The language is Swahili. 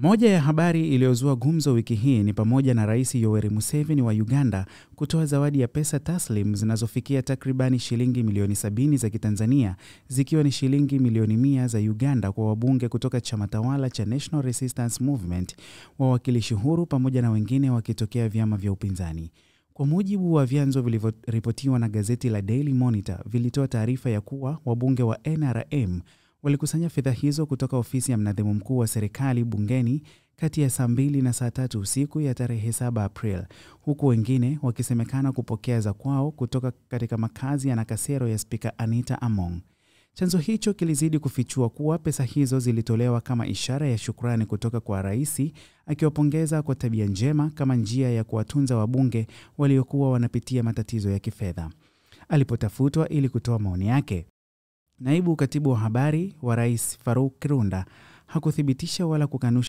Moja ya habari iliyozua gumzo wiki hii ni pamoja na Rais Yoweri Museveni wa Uganda kutoa zawadi ya pesa taslim zinazofikia takribani shilingi milioni 70 za Kitanzania, zikiwa ni shilingi milioni 100 za Uganda kwa wabunge kutoka chama tawala cha National Resistance Movement, wawakilishi huru pamoja na wengine wakitokea vyama vya upinzani. Kwa mujibu wa vyanzo vilivyoripotiwa na gazeti la Daily Monitor, vilitoa taarifa ya kuwa wabunge wa NRM walikusanya fedha hizo kutoka ofisi ya mnadhimu mkuu wa serikali bungeni kati ya saa 2 na saa 3 usiku ya tarehe 7 April, huku wengine wakisemekana kupokea za kwao kutoka katika makazi ya Nakasero ya Spika Anita Among. Chanzo hicho kilizidi kufichua kuwa pesa hizo zilitolewa kama ishara ya shukrani kutoka kwa rais, akiwapongeza kwa tabia njema kama njia ya kuwatunza wabunge waliokuwa wanapitia matatizo ya kifedha. Alipotafutwa ili kutoa maoni yake, Naibu Katibu wa Habari wa Rais Farouk Kirunda hakuthibitisha wala kukanusha